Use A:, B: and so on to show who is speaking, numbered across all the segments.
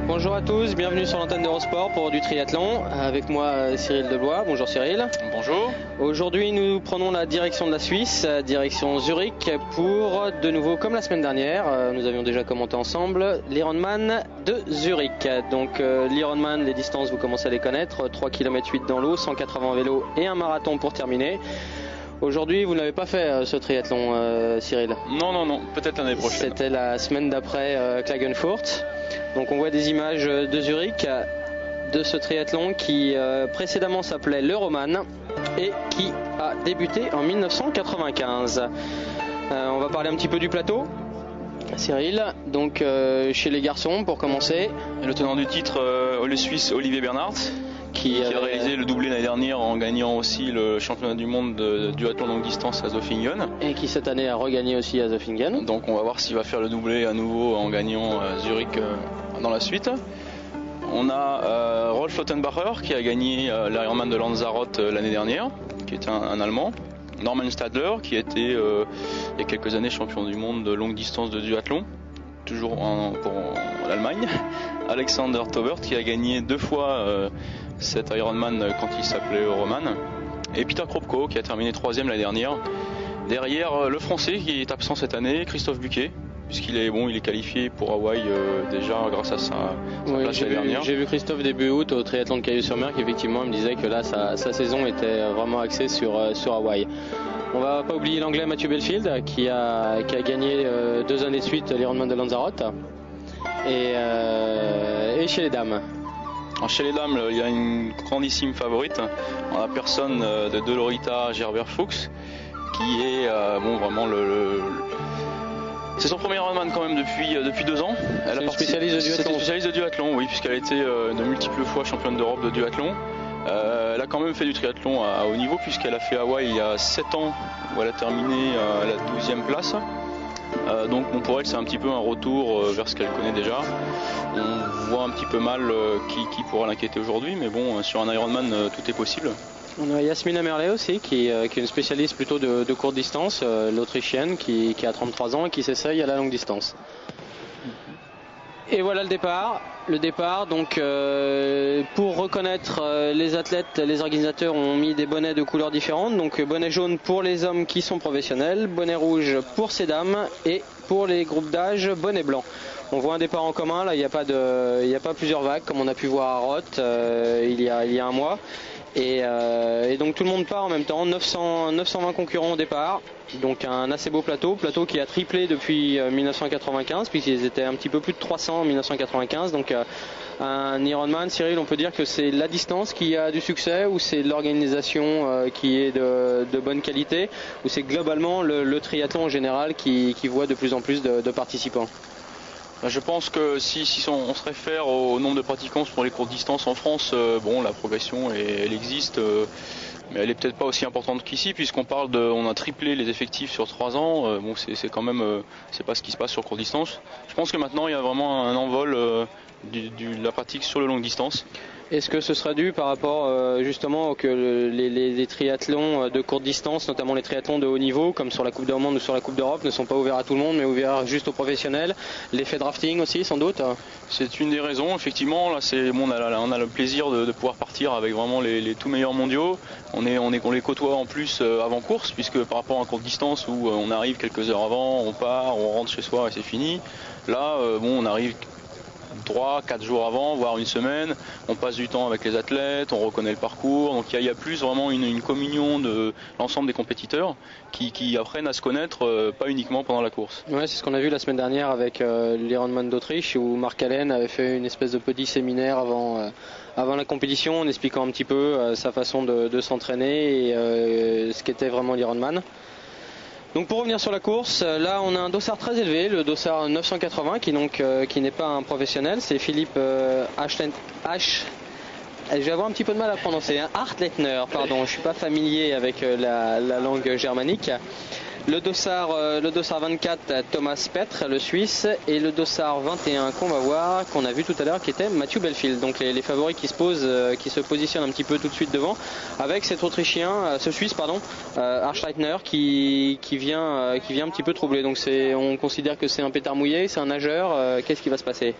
A: Bonjour à tous, bienvenue sur l'antenne d'Eurosport pour du triathlon. Avec moi Cyril Deblois. Bonjour Cyril.
B: Bonjour.
A: Aujourd'hui nous prenons la direction de la Suisse, direction Zurich pour de nouveau comme la semaine dernière. Nous avions déjà commenté ensemble l'Ironman de Zurich. Donc l'Ironman, les distances vous commencez à les connaître, 3 km 8 dans l'eau, 180 en vélo et un marathon pour terminer. Aujourd'hui, vous n'avez pas fait ce triathlon, Cyril?
B: Non, peut-être l'année prochaine.
A: C'était la semaine d'après Klagenfurt. Donc on voit des images de Zurich, de ce triathlon qui précédemment s'appelait l'Euroman et qui a débuté en 1995. On va parler un petit peu du plateau. Cyril, donc chez les garçons pour commencer.
B: Le tenant du titre, le Suisse Olivier Bernhardt. Qui a réalisé le doublé l'année dernière en gagnant aussi le championnat du monde de duathlon longue distance à Zofingen.
A: Et qui cette année a regagné aussi à Zofingen.
B: Donc on va voir s'il va faire le doublé à nouveau en gagnant Zurich dans la suite. On a Rolf Lottenbacher qui a gagné l'Ironman de Lanzarote l'année dernière, qui est un Allemand. Norman Stadler qui a été il y a quelques années champion du monde de longue distance de duathlon, toujours pour l'Allemagne. Alexander Taubert qui a gagné 2 fois cet Ironman quand il s'appelait Euroman, et Peter Kropko qui a terminé 3e l'année dernière. Derrière le français qui est absent cette année, Christophe Buquet, puisqu'il est il est qualifié pour Hawaï déjà grâce à sa place l'année dernière.
A: J'ai vu Christophe début août au triathlon de Caillou-sur-Mer qui effectivement me disait que là sa saison était vraiment axée sur Hawaï. On va pas oublier l'anglais Matthew Belfield qui a gagné 2 années de suite l'Ironman de Lanzarote. Et chez les dames.
B: Alors chez les dames, il y a une grandissime favorite en la personne de Dolorita Gerber-Fuchs, qui est vraiment c'est son premier Ironman quand même depuis 2 ans.
A: Elle est spécialiste de duathlon.
B: C'est une spécialiste de duathlon, oui, puisqu'elle a été de multiples fois championne d'Europe de duathlon. Elle a quand même fait du triathlon à haut niveau, puisqu'elle a fait Hawaï il y a 7 ans où elle a terminé à la 12e place. Donc pour elle c'est un petit peu un retour vers ce qu'elle connaît déjà. On voit un petit peu mal qui pourra l'inquiéter aujourd'hui, mais bon, sur un Ironman tout est possible.
A: On a Yasmina Merlet aussi qui est une spécialiste plutôt de courte distance, l'Autrichienne qui a 33 ans et qui s'essaye à la longue distance. Et voilà le départ. Donc pour reconnaître les athlètes, les organisateurs ont mis des bonnets de couleurs différentes. Donc bonnet jaune pour les hommes qui sont professionnels, bonnet rouge pour ces dames et pour les groupes d'âge, bonnet blanc. On voit un départ en commun, là il n'y a pas plusieurs vagues comme on a pu voir à Roth il y a un mois. Et donc tout le monde part en même temps, 920 concurrents au départ, donc un assez beau plateau qui a triplé depuis 1995 puisqu'ils étaient un petit peu plus de 300 en 1995. Donc un Ironman, Cyril, on peut dire que c'est la distance qui a du succès ou c'est l'organisation qui est de bonne qualité ou c'est globalement le triathlon en général qui voit de plus en plus de participants?
B: Je pense que si on se réfère au nombre de pratiquants pour les courtes distances en France, la progression elle existe, mais elle est peut-être pas aussi importante qu'ici, puisqu'on on a triplé les effectifs sur 3 ans. C'est quand même c'est pas ce qui se passe sur courte distance. Je pense que maintenant il y a vraiment un envol de la pratique sur le longue distance.
A: Est-ce que ce sera dû par rapport justement que les triathlons de courte distance, notamment les triathlons de haut niveau, comme sur la Coupe du Monde ou sur la Coupe d'Europe, ne sont pas ouverts à tout le monde, mais ouverts juste aux professionnels? L'effet drafting aussi, sans doute?
B: C'est une des raisons, effectivement. Là, on a le plaisir de pouvoir partir avec vraiment les tout meilleurs mondiaux. On les côtoie en plus avant course, puisque par rapport à une courte distance où on arrive quelques heures avant, on part, on rentre chez soi et c'est fini. Là, on arrive 3-4 jours avant, voire une semaine, on passe du temps avec les athlètes, on reconnaît le parcours, donc il y a plus vraiment une communion de l'ensemble des compétiteurs qui apprennent à se connaître, pas uniquement pendant la course.
A: Ouais, c'est ce qu'on a vu la semaine dernière avec l'Ironman d'Autriche où Mark Allen avait fait une espèce de petit séminaire avant la compétition en expliquant un petit peu sa façon de s'entraîner et ce qu'était vraiment l'Ironman. Donc pour revenir sur la course, là on a un dossard très élevé, le dossard 980 qui n'est pas un professionnel, c'est Philippe je vais avoir un petit peu de mal à prononcer, Hartleitner, pardon, je suis pas familier avec la langue germanique. Le dossard 24, Thomas Petre, le Suisse, et le dossard 21 qu'on va voir, qu'on a vu tout à l'heure, qui était Matthew Belfield. Donc les favoris qui se positionnent un petit peu tout de suite devant, avec cet Autrichien, ce Suisse pardon, Arschleitner, qui vient un petit peu troubler. Donc on considère que c'est un pétard mouillé, c'est un nageur. Qu'est-ce qui va se passer?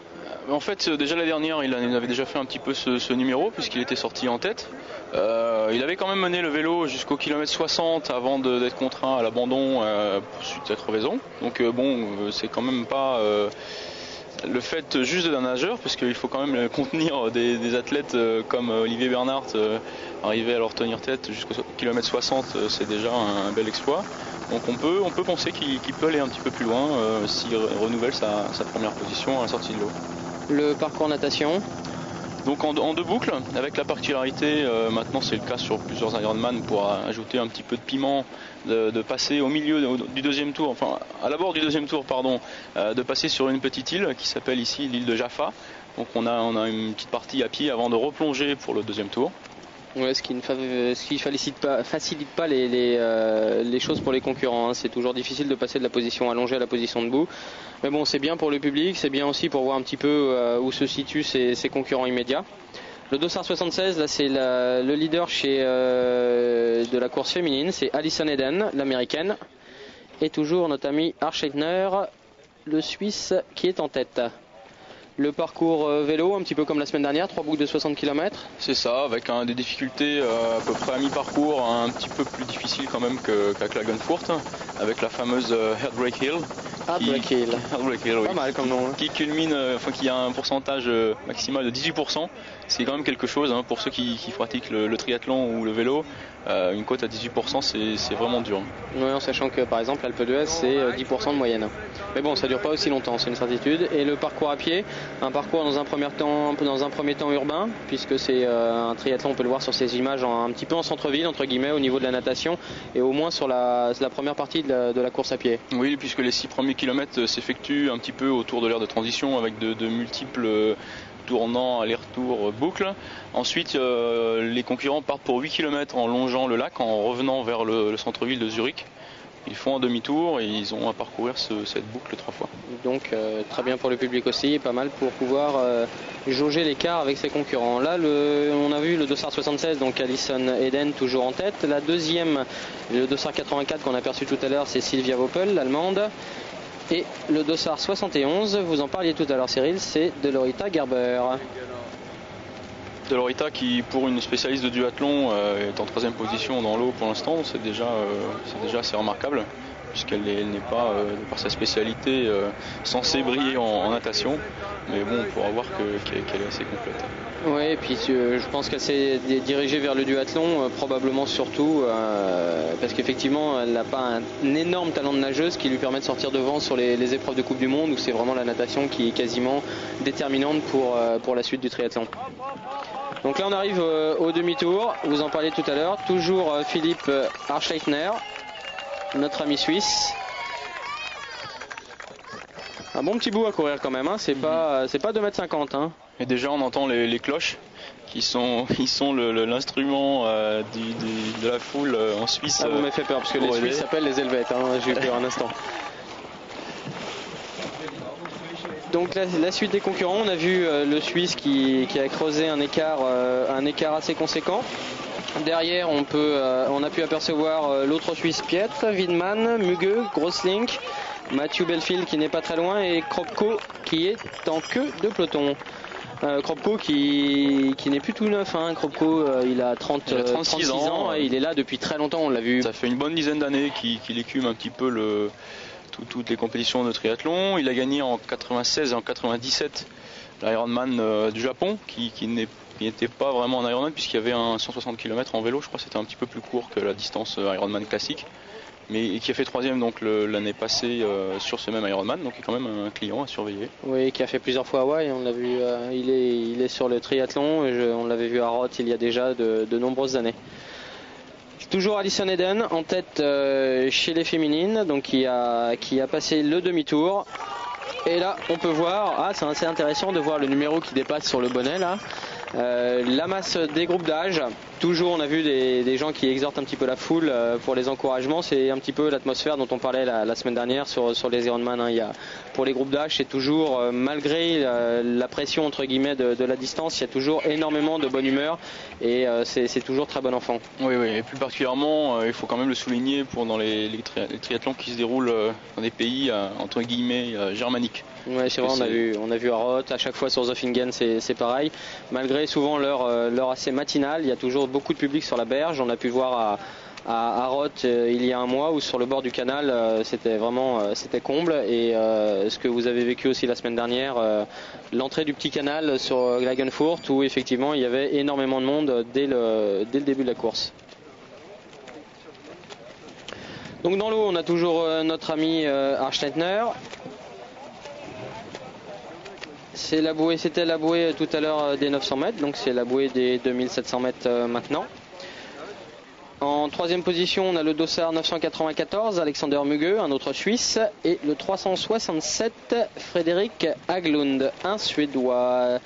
B: En fait, déjà la dernière, il avait déjà fait un petit peu ce numéro puisqu'il était sorti en tête. Il avait quand même mené le vélo jusqu'au kilomètre 60 avant d'être contraint à l'abandon suite à cette crevaison. Donc c'est quand même pas le fait juste d'un nageur, parce qu'il faut quand même contenir des athlètes comme Olivier Bernhardt, arriver à leur tenir tête jusqu'au kilomètre 60, c'est déjà un bel exploit. Donc on peut penser qu'il peut aller un petit peu plus loin s'il renouvelle sa première position à la sortie de l'eau.
A: Le parcours natation,
B: donc en deux boucles, avec la particularité, maintenant c'est le cas sur plusieurs Ironman, pour ajouter un petit peu de piment, de passer au milieu du deuxième tour, enfin à l'abord du deuxième tour, pardon, de passer sur une petite île qui s'appelle ici l'île de Jaffa. Donc on a une petite partie à pied avant de replonger pour le deuxième tour.
A: Ouais, ce qui ne facilite pas les choses pour les concurrents, hein. C'est toujours difficile de passer de la position allongée à la position debout. Mais bon, c'est bien pour le public, c'est bien aussi pour voir un petit peu où se situent ses concurrents immédiats. Le dossard 76, là c'est le leader de la course féminine, c'est Alison Eden, l'américaine. Et toujours notre ami Arschleitner, le Suisse, qui est en tête. Le parcours vélo, un petit peu comme la semaine dernière, 3 boucles de 60 km.
B: C'est ça, avec des difficultés à peu près à mi-parcours, un petit peu plus difficile quand même qu'à Klagenfurt, avec la fameuse Heartbreak Hill.
A: Heartbreak Hill,
B: oui.
A: Pas mal comme nom. Hein.
B: Qui culmine, qui a un pourcentage maximal de 18%. C'est quand même quelque chose hein, pour ceux qui pratiquent le triathlon ou le vélo. Une cote à 18%, c'est vraiment dur.
A: Oui, en sachant que par exemple l'Alpe d'Huez c'est 10% de moyenne. Mais bon, ça dure pas aussi longtemps, c'est une certitude. Et le parcours à pied, un parcours dans un premier temps urbain, puisque c'est un triathlon, on peut le voir sur ces images, un petit peu en centre-ville entre guillemets au niveau de la natation, et au moins sur la première partie de la course à pied.
B: Oui, puisque les 6 premiers kilomètres s'effectuent un petit peu autour de l'aire de transition avec de multiples tournant, aller-retour, boucle. Ensuite, les concurrents partent pour 8 km en longeant le lac, en revenant vers le centre-ville de Zurich. Ils font un demi-tour et ils ont à parcourir cette boucle 3 fois.
A: Donc très bien pour le public aussi, et pas mal pour pouvoir jauger l'écart avec ses concurrents. Là, on a vu le dossard 76, donc Alison Eden toujours en tête. La deuxième, le dossard 84 qu'on a aperçu tout à l'heure, c'est Sylvia Voppel, l'allemande. Et le dossard 71, vous en parliez tout à l'heure Cyril, c'est Delorita Gerber.
B: Delorita qui, pour une spécialiste de duathlon, est en 3e position dans l'eau pour l'instant, c'est déjà assez remarquable, puisqu'elle n'est pas, par sa spécialité, censée briller en natation. Mais bon, on pourra voir qu'elle est assez complète.
A: Oui, et puis je pense qu'elle s'est dirigée vers le duathlon, probablement surtout parce qu'effectivement elle n'a pas un énorme talent de nageuse qui lui permet de sortir devant sur les épreuves de Coupe du Monde, où c'est vraiment la natation qui est quasiment déterminante pour la suite du triathlon. Donc là on arrive au demi-tour, vous en parliez tout à l'heure, toujours Philippe Arschleitner, notre ami suisse. Un bon petit bout à courir quand même, hein. C'est pas 2,50 m. Hein.
B: Et déjà on entend les cloches qui sont l'instrument de la foule en Suisse.
A: Ah, vous m'avez fait peur parce que les Suisses s'appellent les Helvètes, hein. J'ai eu peur un instant. Donc la suite des concurrents, on a vu le Suisse qui a creusé un écart assez conséquent. Derrière, on a pu apercevoir l'autre Suisse Piet, Widman, Muge, Grosslink, Matthew Belfield qui n'est pas très loin et Kropko qui est en queue de peloton. Kropko qui n'est plus tout neuf, hein. Kropko il a 36 ans et il est là depuis très longtemps, on l'a vu.
B: Ça fait une bonne dizaine d'années qu'il écume un petit peu toutes les compétitions de triathlon. Il a gagné en 96 et en 97 l'Ironman du Japon qui n'était pas vraiment un Ironman puisqu'il y avait un 160 km en vélo, je crois que c'était un petit peu plus court que la distance Ironman classique, mais qui a fait 3e donc l'année passée sur ce même Ironman, donc il est quand même un client à surveiller.
A: Oui, qui a fait plusieurs fois Hawaï, on l'a vu, il est sur le triathlon, on l'avait vu à Roth il y a déjà de nombreuses années. Toujours Alison Eden en tête chez les féminines, donc qui a passé le demi-tour. Et là, on peut voir, c'est assez intéressant de voir le numéro qui dépasse sur le bonnet là. La masse des groupes d'âge, toujours on a vu des gens qui exhortent un petit peu la foule pour les encouragements. C'est un petit peu l'atmosphère dont on parlait la semaine dernière sur les Ironman. Hein. Pour les groupes d'âge, c'est toujours, malgré la pression entre guillemets de la distance, il y a toujours énormément de bonne humeur et c'est toujours très bon enfant.
B: Oui, et plus particulièrement, il faut quand même le souligner dans les triathlons qui se déroulent dans des pays entre guillemets germaniques.
A: Oui, c'est vrai, on a vu à Roth, à chaque fois sur Zofingen c'est pareil. Malgré souvent l'heure assez matinale, il y a toujours beaucoup de public sur la berge. On a pu voir à Roth il y a un mois où sur le bord du canal c'était comble. Et ce que vous avez vécu aussi la semaine dernière, l'entrée du petit canal sur Klagenfurt où effectivement il y avait énormément de monde dès le début de la course. Donc dans l'eau on a toujours notre ami Arstettner. C'était la bouée tout à l'heure des 900 mètres, donc c'est la bouée des 2700 mètres maintenant. En troisième position, on a le dossard 994, Alexander Müge, un autre Suisse, et le 367, Frédéric Haglund, un Suédois.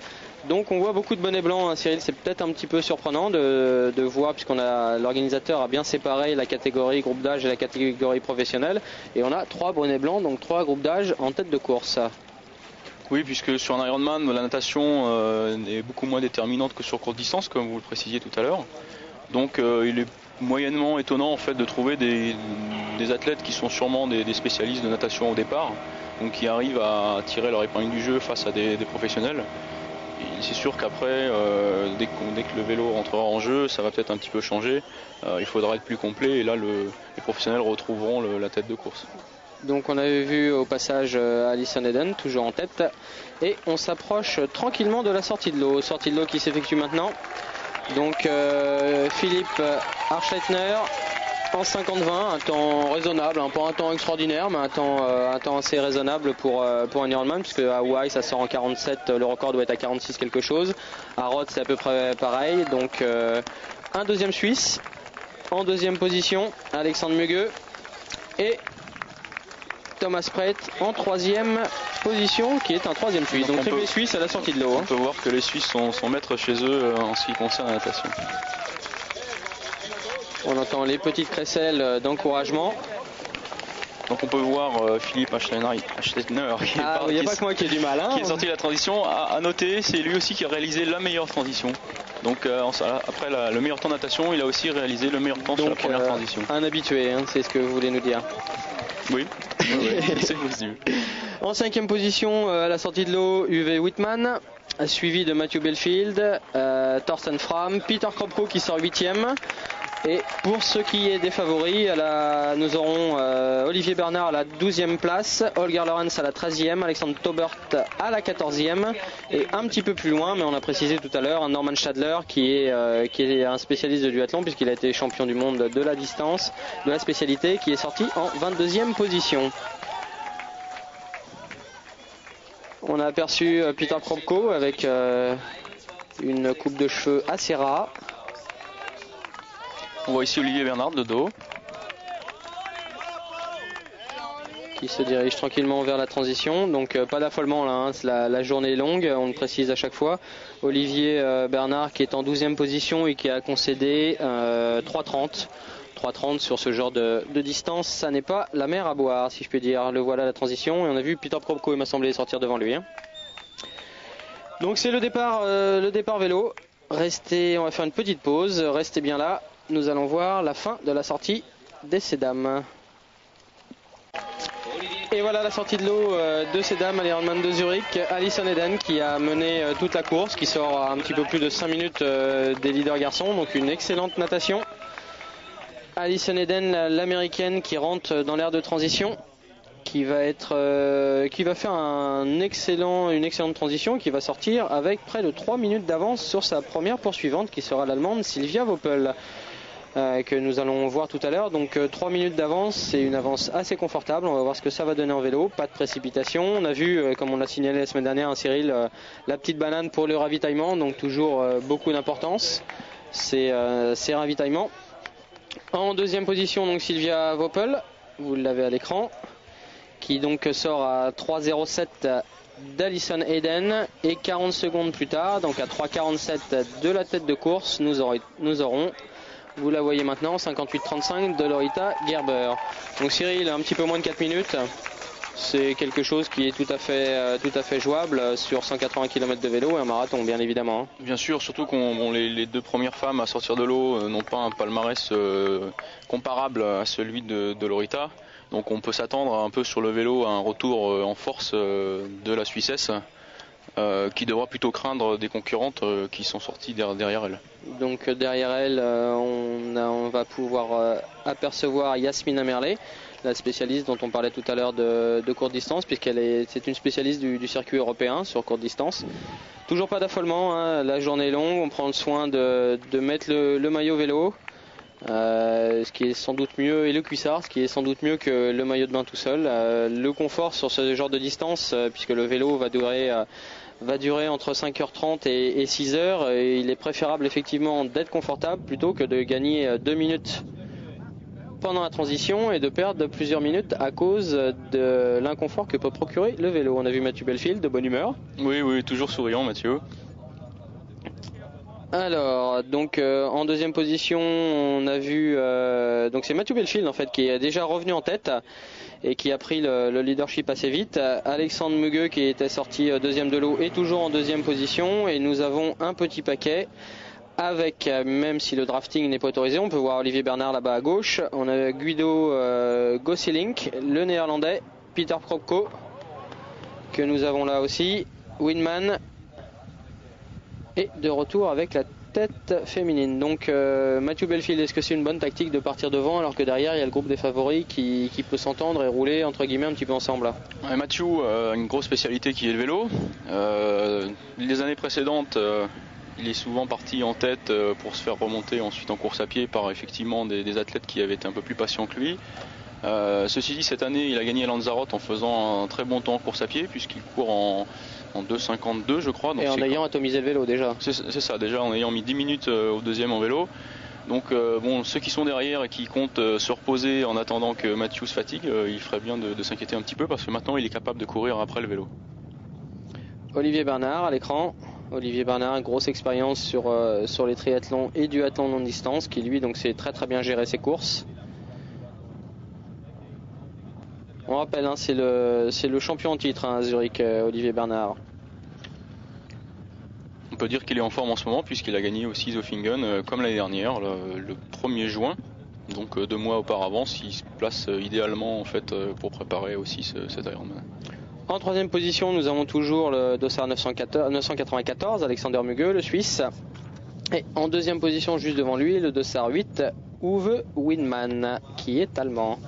A: Donc on voit beaucoup de bonnets blancs, hein, Cyril, c'est peut-être un petit peu surprenant de voir, l'organisateur a bien séparé la catégorie groupe d'âge et la catégorie professionnelle, et on a 3 bonnets blancs, donc 3 groupes d'âge en tête de course.
B: Oui, puisque sur un Ironman, la natation est beaucoup moins déterminante que sur courte distance, comme vous le précisiez tout à l'heure. Donc il est moyennement étonnant en fait de trouver des athlètes qui sont sûrement des spécialistes de natation au départ, donc qui arrivent à tirer leur épingle du jeu face à des professionnels. Et c'est sûr qu'après, dès que le vélo rentrera en jeu, ça va peut-être un petit peu changer. Il faudra être plus complet et là les professionnels retrouveront la tête de course.
A: Donc on avait vu au passage Alison Eden, toujours en tête. Et on s'approche tranquillement de la sortie de l'eau. Sortie de l'eau qui s'effectue maintenant. Donc Philippe Arstettner en 50-20, un temps raisonnable, hein, pas un temps extraordinaire, mais un temps assez raisonnable pour un Ironman, puisque à Hawaï ça sort en 47, le record doit être à 46 quelque chose. À Roth c'est à peu près pareil. Donc un deuxième Suisse. En deuxième position, Alexander Müge. Et Thomas Preit en troisième position, qui est un troisième Suisse. Donc triplé Suisse à la sortie de l'eau.
B: On peut voir que les Suisses sont maîtres chez eux en ce qui concerne la natation.
A: On entend les petites crécelles d'encouragement.
B: Donc on peut voir Philippe Arstettner
A: il n'y a pas que moi qui ai du mal. Hein,
B: qui est sorti de la transition. À noter, c'est lui aussi qui a réalisé la meilleure transition. Donc après le meilleur temps de natation, il a aussi réalisé le meilleur temps sur la première transition.
A: Un habitué, hein, c'est ce que vous voulez nous dire.
B: Oui, c'est possible.
A: En cinquième position à la sortie de l'eau, Uwe Wittmann, suivi de Matthew Belfield, Thorsten Fram, Peter Kropko qui sort 8e. Et pour ce qui est des favoris, nous aurons Olivier Bernard à la 12e place, Holger Lorenz à la 13e, Alexandre Taubert à la 14e, et un petit peu plus loin, mais on a précisé tout à l'heure, Norman Stadler qui est un spécialiste de duathlon puisqu'il a été champion du monde de la distance, de la spécialité, qui est sorti en 22e position. On a aperçu Peter Kropko avec une coupe de cheveux assez rare.
B: On voit ici Olivier Bernard de dos,
A: qui se dirige tranquillement vers la transition. Donc pas d'affolement là, hein. La journée est longue, on le précise à chaque fois. Olivier Bernard qui est en 12e position et qui a concédé 3,30. 3,30 sur ce genre de distance, ça n'est pas la mer à boire si je peux dire. Le voilà la transition et on a vu Peter Kropko, il m'a semblé, sortir devant lui. Hein. Donc c'est le départ vélo. Restez, on va faire une petite pause, restez bien là. Nous allons voir la fin de la sortie des Cédames. Et voilà la sortie de l'eau de Cédames à l'Ironman de Zurich. Alison Eden qui a mené toute la course, qui sort à un petit peu plus de 5 minutes des leaders garçons, donc une excellente natation. Alison Eden, l'américaine qui rentre dans l'aire de transition, qui va faire une excellente transition, qui va sortir avec près de 3 minutes d'avance sur sa première poursuivante, qui sera l'allemande Sylvia Voppel. Que nous allons voir tout à l'heure. Donc 3 minutes d'avance, c'est une avance assez confortable. On va voir ce que ça va donner en vélo. Pas de précipitation. On a vu, comme on l'a signalé la semaine dernière, Cyril, la petite banane pour le ravitaillement. Donc toujours beaucoup d'importance. Ces ravitaillements. En deuxième position, donc Sylvia Voppel. Vous l'avez à l'écran. Qui donc sort à 3,07 d'Alison Hayden. Et 40 secondes plus tard, donc à 3,47 de la tête de course, nous aurons, vous la voyez maintenant, 58,35 de Lorita Gerber. Donc Cyril, un petit peu moins de 4 minutes. C'est quelque chose qui est tout à fait jouable sur 180 km de vélo et un marathon, bien évidemment.
B: Bien sûr, surtout que les deux premières femmes à sortir de l'eau n'ont pas un palmarès comparable à celui de Lorita. Donc on peut s'attendre un peu sur le vélo à un retour en force de la Suissesse qui devra plutôt craindre des concurrentes qui sont sorties derrière elle.
A: Donc derrière elle, on va pouvoir apercevoir Yasmina Merlet, la spécialiste dont on parlait tout à l'heure de courte distance, c'est une spécialiste du circuit européen sur courte distance. Toujours pas d'affolement, hein, la journée est longue, on prend le soin de mettre le maillot vélo, ce qui est sans doute mieux, et le cuissard, ce qui est sans doute mieux que le maillot de bain tout seul. Le confort sur ce genre de distance, puisque le vélo va durer entre 5h30 et 6h, et il est préférable effectivement d'être confortable plutôt que de gagner 2 minutes pendant la transition et de perdre plusieurs minutes à cause de l'inconfort que peut procurer le vélo. On a vu Mathieu Belfield de bonne humeur.
B: Oui, toujours souriant Mathieu.
A: Alors, donc en deuxième position, on a vu donc c'est Mathieu Belfield en fait qui est déjà revenu en tête et qui a pris le leadership assez vite. Alexandre Mugueux qui était sorti deuxième de l'eau est toujours en deuxième position, et nous avons un petit paquet avec, même si le drafting n'est pas autorisé, on peut voir Olivier Bernard là-bas à gauche. On a Guido Gosselink, le néerlandais, Peter Kropko que nous avons là aussi, Winman, et de retour avec la tête féminine. Donc Mathieu Belfield, est-ce que c'est une bonne tactique de partir devant alors que derrière il y a le groupe des favoris qui peut s'entendre et rouler entre guillemets un petit peu ensemble là?
B: Ouais, Mathieu a une grosse spécialité qui est le vélo. Les années précédentes, il est souvent parti en tête pour se faire remonter ensuite en course à pied par effectivement des athlètes qui avaient été un peu plus patients que lui. Ceci dit, cette année, il a gagné Lanzarote en faisant un très bon temps en course à pied, puisqu'il court en 2,52 je crois. Donc
A: et en ayant atomisé le vélo déjà.
B: C'est ça, déjà en ayant mis 10 minutes au deuxième en vélo. Donc ceux qui sont derrière et qui comptent se reposer en attendant que Mathieu se fatigue, il ferait bien de s'inquiéter un petit peu, parce que maintenant il est capable de courir après le vélo.
A: Olivier Bernard à l'écran. Olivier Bernard, grosse expérience sur les triathlons et duathlon longue distance, qui lui donc sait très très bien gérer ses courses. On rappelle, hein, c'est le champion en titre à Zurich, Olivier Bernard.
B: On peut dire qu'il est en forme en ce moment, puisqu'il a gagné aussi Zofingen comme l'année dernière, le 1er juin. Donc 2 mois auparavant, s'il se place idéalement en fait pour préparer aussi cet Ironman.
A: En troisième position, nous avons toujours le dossard 994, Alexander Mugueux, le Suisse. Et en deuxième position, juste devant lui, le dossard 8, Uwe Winman, qui est allemand.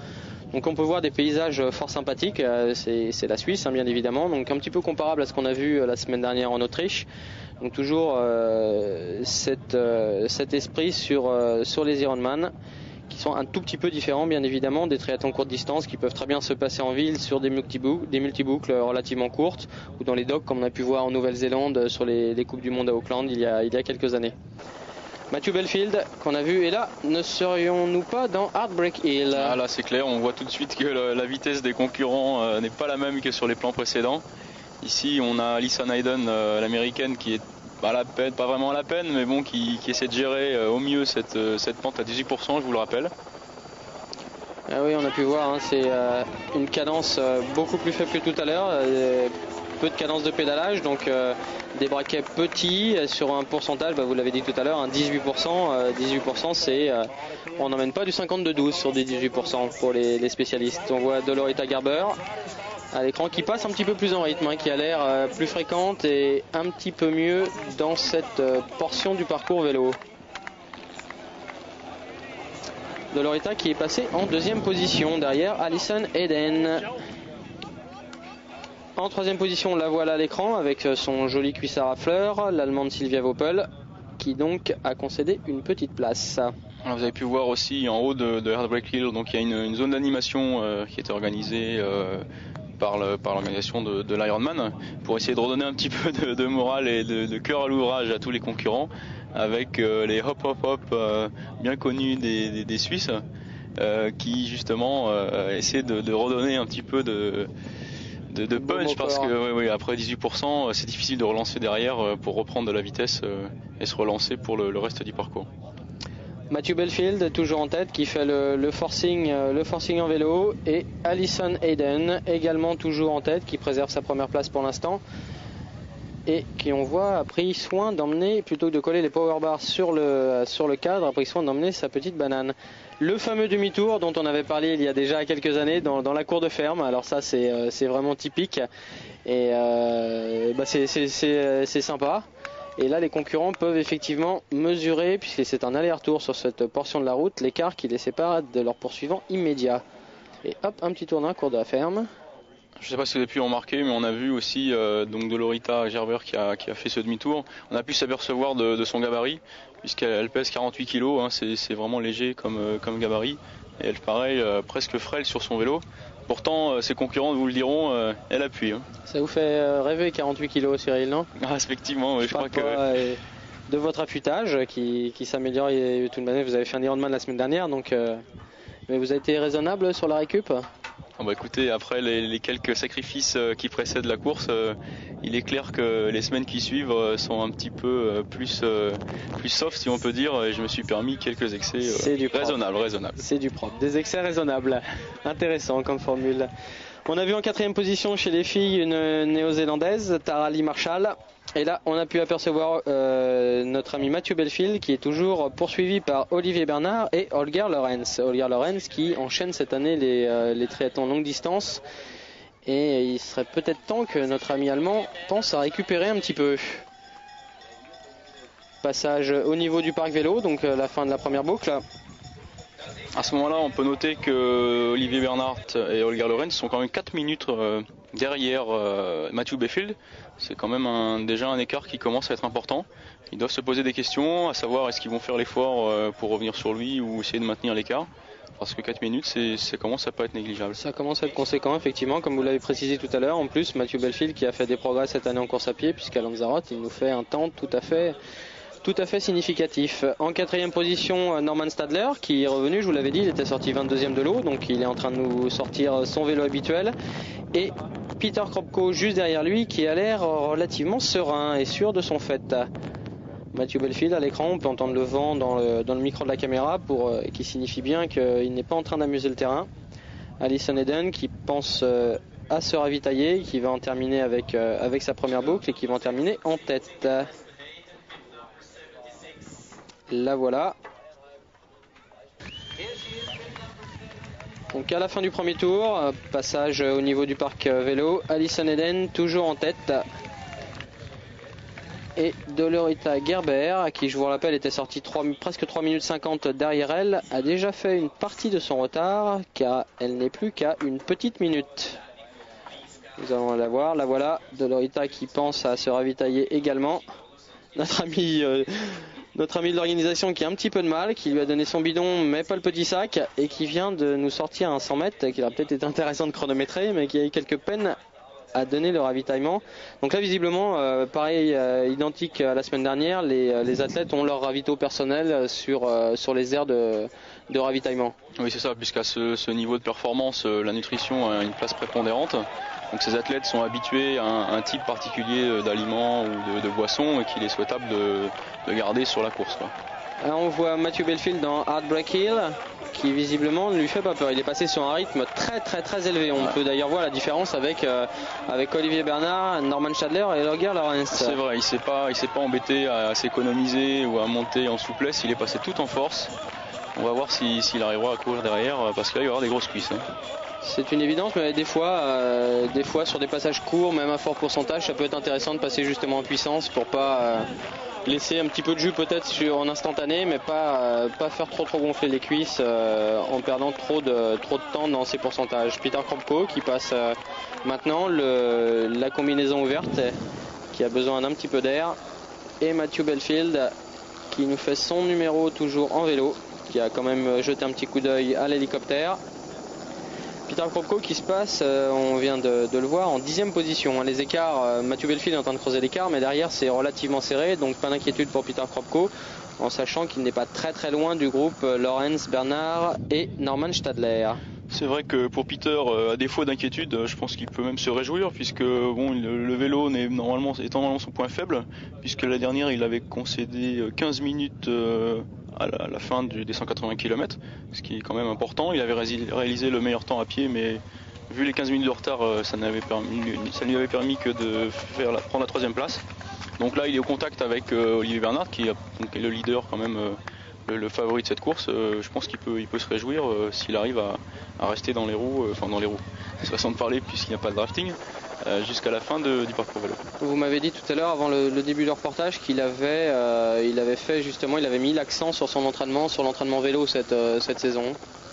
A: Donc on peut voir des paysages fort sympathiques, c'est la Suisse, hein, bien évidemment, donc un petit peu comparable à ce qu'on a vu la semaine dernière en Autriche. Donc toujours cet esprit sur les Ironman, qui sont un tout petit peu différents bien évidemment des triathlons courte distance qui peuvent très bien se passer en ville sur des multiboucles relativement courtes, ou dans les docks comme on a pu voir en Nouvelle-Zélande sur les Coupes du Monde à Auckland il y a quelques années. Mathieu Belfield qu'on a vu, et là ne serions-nous pas dans Heartbreak Hill?
B: Ah là c'est clair, on voit tout de suite que la vitesse des concurrents n'est pas la même que sur les plans précédents. Ici on a Alison Hayden, l'américaine, qui est pas vraiment à la peine, mais bon, qui essaie de gérer au mieux cette pente à 18%, je vous le rappelle.
A: Ah oui, on a pu voir, hein, c'est une cadence beaucoup plus faible que tout à l'heure, peu de cadence de pédalage, donc des braquets petits sur un pourcentage, vous l'avez dit tout à l'heure, hein, 18%. 18% c'est, on n'emmène pas du 52-12 sur des 18% pour les spécialistes. On voit Lorita Gerber à l'écran qui passe un petit peu plus en rythme, hein, qui a l'air plus fréquente et un petit peu mieux dans cette portion du parcours vélo. Lorita qui est passée en deuxième position derrière Alison Hayden. En troisième position, la voilà à l'écran avec son joli cuissard à fleurs, l'allemande Sylvia Voppel, qui donc a concédé une petite place.
B: Alors vous avez pu voir aussi en haut de Heartbreak Hill, donc il y a une zone d'animation qui est organisée par l'organisation de l'Ironman, pour essayer de redonner un petit peu de morale et de cœur à l'ouvrage à tous les concurrents, avec les hop hop hop bien connus des Suisses, qui justement essaient de redonner un petit peu de punch parce que après 18%, c'est difficile de relancer derrière pour reprendre de la vitesse et se relancer pour le reste du parcours.
A: Matthew Belfield toujours en tête qui fait le forcing en vélo, et Allison Hayden également toujours en tête qui préserve sa première place pour l'instant et qui, on voit, a pris soin d'emmener, plutôt que de coller les power bars sur le cadre, a pris soin d'emmener sa petite banane. Le fameux demi-tour dont on avait parlé il y a déjà quelques années dans la cour de ferme. Alors ça c'est vraiment typique et c'est sympa. Et là les concurrents peuvent effectivement mesurer, puisque c'est un aller-retour sur cette portion de la route, l'écart qui les sépare de leur poursuivant immédiat. Et hop, un petit tour dans la cour de la ferme.
B: Je ne sais pas si vous avez pu en remarquer, mais on a vu aussi donc Dolorita Gerber qui a fait ce demi-tour. On a pu s'apercevoir de son gabarit, puisqu'elle pèse 48 kg, hein, c'est vraiment léger comme gabarit. Et elle paraît presque frêle sur son vélo. Pourtant, ses concurrents vous le diront, elle appuie. Hein.
A: Ça vous fait rêver 48 kg, Cyril, non?
B: Ah, effectivement, je crois que...
A: De votre affûtage qui s'améliore, et tout de même, vous avez fait un Ironman la semaine dernière, donc, mais vous avez été raisonnable sur la récup?
B: Ah bah écoutez, après les quelques sacrifices qui précèdent la course, il est clair que les semaines qui suivent sont un petit peu plus soft, si on peut dire, et je me suis permis quelques excès raisonnables.
A: C'est du propre, des excès raisonnables. Intéressant comme formule. On a vu en 4e position chez les filles une néo-zélandaise, Tara Lee Marshall. Et là, on a pu apercevoir notre ami Matthew Belfield qui est toujours poursuivi par Olivier Bernard et Holger Lorenz. Holger Lorenz qui enchaîne cette année les triathlons longue distance. Et il serait peut-être temps que notre ami allemand pense à récupérer un petit peu. Passage au niveau du parc vélo, donc la fin de la première boucle.
B: À ce moment-là, on peut noter que Olivier Bernard et Holger Lorenz sont quand même 4 minutes derrière Matthew Belfield. C'est quand même déjà un écart qui commence à être important. Ils doivent se poser des questions, à savoir est-ce qu'ils vont faire l'effort pour revenir sur lui ou essayer de maintenir l'écart. Parce que 4 minutes, ça commence à pas être négligeable.
A: Ça commence à être conséquent, effectivement, comme vous l'avez précisé tout à l'heure. En plus, Matthew Belfield qui a fait des progrès cette année en course à pied, puisqu'à Lanzarote, il nous fait un temps tout à fait significatif. En 4e position, Norman Stadler qui est revenu, je vous l'avais dit, il était sorti 22e de l'eau, donc il est en train de nous sortir son vélo habituel. Et Peter Kropko juste derrière lui qui a l'air relativement serein et sûr de son fait. Matthew Belfield à l'écran, on peut entendre le vent dans le micro de la caméra qui signifie bien qu'il n'est pas en train d'amuser le terrain. Allison Hayden qui pense à se ravitailler, qui va en terminer avec sa première boucle et qui va en terminer en tête. La voilà. Donc à la fin du premier tour, passage au niveau du parc vélo, Allison Hayden toujours en tête. Et Dolorita Gerber, qui je vous rappelle était sortie presque 3 minutes 50 derrière elle, a déjà fait une partie de son retard car elle n'est plus qu'à une petite minute. Nous allons la voir, la voilà, Dolorita qui pense à se ravitailler également. Notre ami de l'organisation qui a un petit peu de mal, qui lui a donné son bidon mais pas le petit sac et qui vient de nous sortir un 100 mètres qu'il aurait peut-être été intéressant de chronométrer mais qui a eu quelques peines à donner le ravitaillement. Donc là visiblement pareil, identique à la semaine dernière, les athlètes ont leur ravito personnel sur les aires de ravitaillement.
B: Oui c'est ça, puisqu'à ce niveau de performance la nutrition a une place prépondérante. Donc ces athlètes sont habitués à un type particulier d'aliments ou de boissons et qu'il est souhaitable de garder sur la course, quoi.
A: Alors on voit Matthew Belfield dans Heartbreak Hill qui visiblement ne lui fait pas peur. Il est passé sur un rythme très élevé. On peut d'ailleurs voir la différence avec Olivier Bernard, Norman Stadler et Holger Lorenz.
B: C'est vrai, il s'est pas embêté à s'économiser ou à monter en souplesse. Il est passé tout en force. On va voir s'il arrivera à courir derrière parce qu'il va y avoir des grosses cuisses. Hein.
A: C'est une évidence, mais des fois sur des passages courts, même à fort pourcentage, ça peut être intéressant de passer justement en puissance pour pas laisser un petit peu de jus peut-être en instantané, mais pas faire trop gonfler les cuisses en perdant trop de temps dans ces pourcentages. Peter Kropko qui passe maintenant la combinaison ouverte qui a besoin d'un petit peu d'air, et Matthew Belfield qui nous fait son numéro toujours en vélo, qui a quand même jeté un petit coup d'œil à l'hélicoptère. Peter Kropko qui se passe, on vient de le voir, en 10e position. Les écarts, Matthew Belfield est en train de creuser l'écart, mais derrière c'est relativement serré, donc pas d'inquiétude pour Peter Kropko, en sachant qu'il n'est pas très loin du groupe Lorenz, Bernard et Norman Stadler.
B: C'est vrai que pour Peter, à défaut d'inquiétude, je pense qu'il peut même se réjouir puisque bon, le vélo est normalement son point faible, puisque la dernière il avait concédé 15 minutes à la fin des 180 km, ce qui est quand même important. Il avait réalisé le meilleur temps à pied, mais vu les 15 minutes de retard, ça ne lui avait permis que de prendre la 3e place. Donc là il est au contact avec Olivier Bernard qui est le leader quand même. Le favori de cette course, je pense qu'il peut se réjouir s'il arrive à rester dans les roues, c'est façon de parler puisqu'il n'y a pas de drafting, jusqu'à la fin du parcours vélo.
A: Vous m'avez dit tout à l'heure avant le début du reportage qu'il avait mis l'accent sur son entraînement, sur l'entraînement vélo cette saison.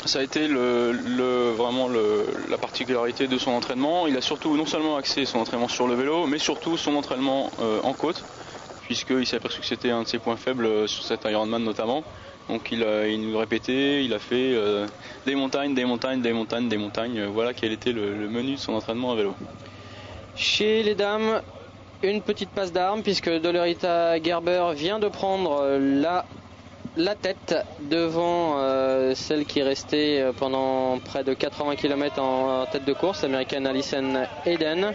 B: Ça a été vraiment la particularité de son entraînement. Il a surtout non seulement axé son entraînement sur le vélo, mais surtout son entraînement en côte, puisqu'il s'est aperçu que c'était un de ses points faibles sur cet Ironman notamment. Donc il nous répétait, il a fait des montagnes. Voilà quel était le menu de son entraînement à vélo.
A: Chez les dames, une petite passe d'armes puisque Dolorita Gerber vient de prendre la tête devant celle qui est restée pendant près de 80 km en tête de course, l'américaine Allison Hayden.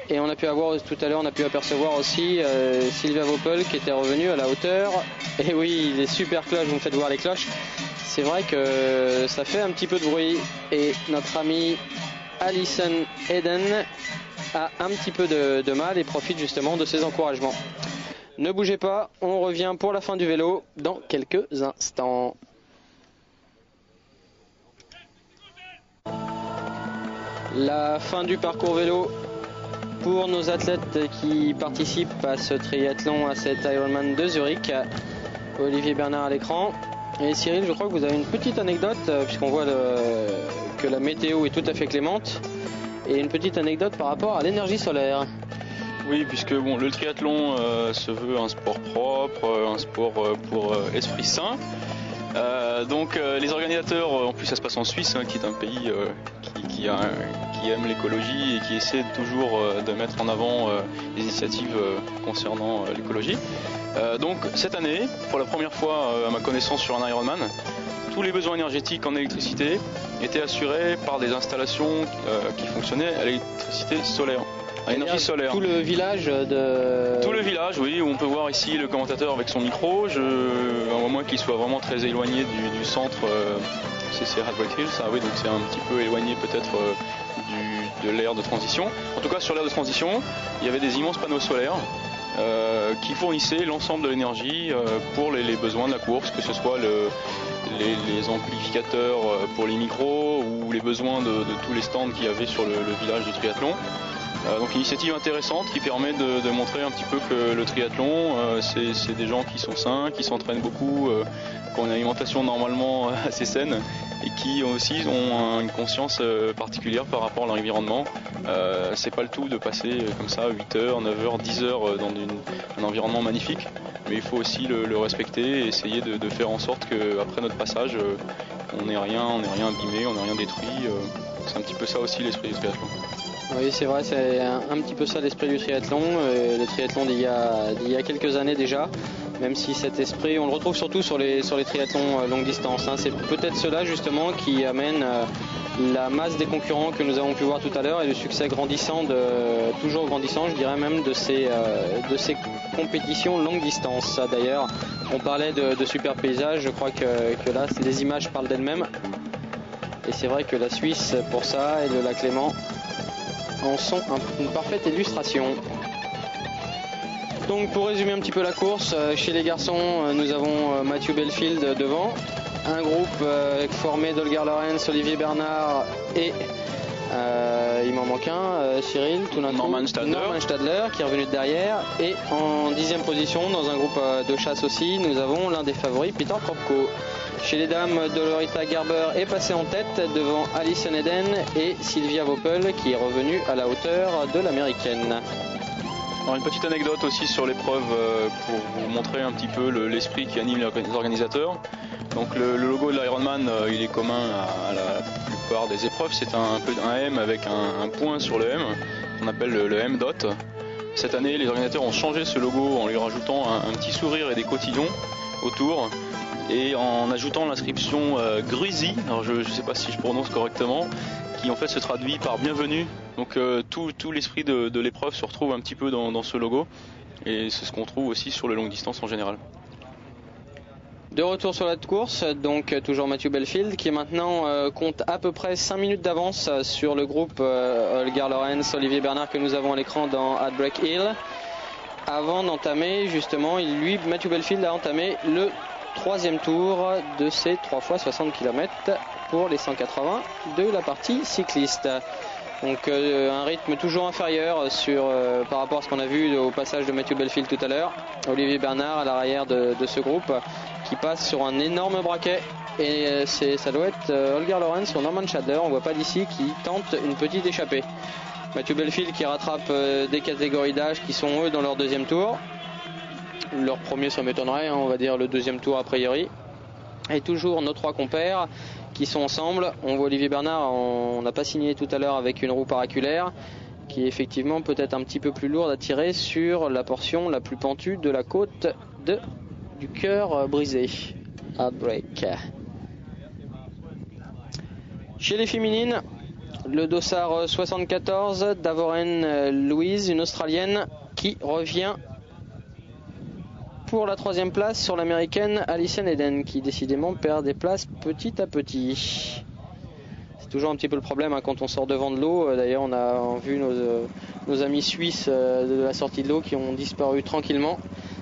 A: Et on a pu apercevoir aussi Sylvia Voppel qui était revenue à la hauteur. Et oui, les super cloches, vous me faites voir les cloches. C'est vrai que ça fait un petit peu de bruit. Et notre amie Allison Hayden a un petit peu de mal et profite justement de ces encouragements. Ne bougez pas, on revient pour la fin du vélo dans quelques instants. La fin du parcours vélo pour nos athlètes qui participent à ce triathlon, à cet Ironman de Zurich. Olivier Bernard à l'écran. Et Cyril, je crois que vous avez une petite anecdote, puisqu'on voit que la météo est tout à fait clémente. Et une petite anecdote par rapport à l'énergie solaire.
B: Oui, puisque le triathlon se veut un sport propre, un sport pour esprit sain. Donc les organisateurs, en plus ça se passe en Suisse, qui est un pays qui aime l'écologie et qui essaie toujours de mettre en avant les initiatives concernant l'écologie. Donc cette année, pour la première fois à ma connaissance sur un Ironman, tous les besoins énergétiques en électricité étaient assurés par des installations qui fonctionnaient à l'électricité solaire. À l'énergie solaire.
A: Tout le village
B: Tout le village, oui, où on peut voir ici le commentateur avec son micro, à moins qu'il soit vraiment très éloigné du centre, c'est Sierra Hills, oui, donc c'est un petit peu éloigné peut-être de l'ère de transition. En tout cas, sur l'ère de transition, il y avait des immenses panneaux solaires qui fournissaient l'ensemble de l'énergie pour les besoins de la course, que ce soit les amplificateurs pour les micros ou les besoins de tous les stands qu'il y avait sur le village du triathlon. Donc une initiative intéressante qui permet de montrer un petit peu que le triathlon, c'est des gens qui sont sains, qui s'entraînent beaucoup, qui ont une alimentation normalement assez saine et qui aussi ont une conscience particulière par rapport à l'environnement. C'est pas le tout de passer comme ça 8h, 9h, 10h dans un environnement magnifique, mais il faut aussi le respecter et essayer de faire en sorte qu'après notre passage, on n'ait rien abîmé, on n'ait rien détruit. C'est un petit peu ça aussi l'esprit du triathlon.
A: Oui, c'est vrai, c'est un petit peu ça l'esprit du triathlon, le triathlon d'il y a quelques années déjà, même si cet esprit, on le retrouve surtout sur les triathlons longue distance. C'est peut-être cela justement qui amène la masse des concurrents que nous avons pu voir tout à l'heure et le succès toujours grandissant, je dirais même, de ces compétitions longue distance. D'ailleurs, on parlait de super paysages, je crois que là, les images parlent d'elles-mêmes. Et c'est vrai que la Suisse, pour ça, et le lac Léman, en sont une parfaite illustration. Donc pour résumer un petit peu la course, chez les garçons, nous avons Mathieu Belfield devant, un groupe formé d'Olgar Lorenz, Olivier Bernard et il m'en manque un, Cyril, tout d'un coup, Norman Stadler qui est revenu de derrière, et en 10e position dans un groupe de chasse aussi, nous avons l'un des favoris, Peter Kropko. Chez les dames, Dolorita Gerber est passée en tête devant Allison Hayden et Sylvia Voppel qui est revenue à la hauteur de l'américaine.
B: Alors une petite anecdote aussi sur l'épreuve pour vous montrer un petit peu l'esprit qui anime les organisateurs. Donc le logo de l'Ironman, il est commun à la plupart des épreuves, c'est un M avec un point sur le M, qu'on appelle le M dot. Cette année, les organisateurs ont changé ce logo en lui rajoutant un petit sourire et des cotillons autour. et en ajoutant l'inscription Gruzi, alors je ne sais pas si je prononce correctement, qui en fait se traduit par bienvenue. Donc tout l'esprit de l'épreuve se retrouve un petit peu dans ce logo, et c'est ce qu'on trouve aussi sur les longues distances en général.
A: De retour sur la course, donc toujours Matthew Belfield qui maintenant compte à peu près 5 minutes d'avance sur le groupe Holger Lorenz, Olivier Bernard que nous avons à l'écran dans Heartbreak Hill. Avant d'entamer justement, Matthew Belfield a entamé le 3e tour de ces 3 fois 60 km pour les 180 de la partie cycliste. Donc un rythme toujours inférieur par rapport à ce qu'on a vu au passage de Matthew Belfield tout à l'heure. Olivier Bernard à l'arrière de ce groupe qui passe sur un énorme braquet, et ça doit être Holger Lorenz ou Norman Schadler, on voit pas d'ici, qui tente une petite échappée. Matthew Belfield qui rattrape des catégories d'âge qui sont eux dans leur 2e tour. Leur premier ça m'étonnerait, on va dire le 2e tour a priori. Et toujours nos 3 compères qui sont ensemble. On voit Olivier Bernard, on n'a pas signé tout à l'heure avec une roue paraculaire qui est effectivement peut-être un petit peu plus lourde à tirer sur la portion la plus pentue de la côte du cœur brisé. Heartbreak. Chez les féminines, le dossard 74 d'Avoren Louise, une Australienne qui revient pour la 3e place sur l'américaine Alison Eden, qui décidément perd des places petit à petit. C'est toujours un petit peu le problème quand on sort devant de l'eau. D'ailleurs on a vu nos amis suisses de la sortie de l'eau qui ont disparu tranquillement.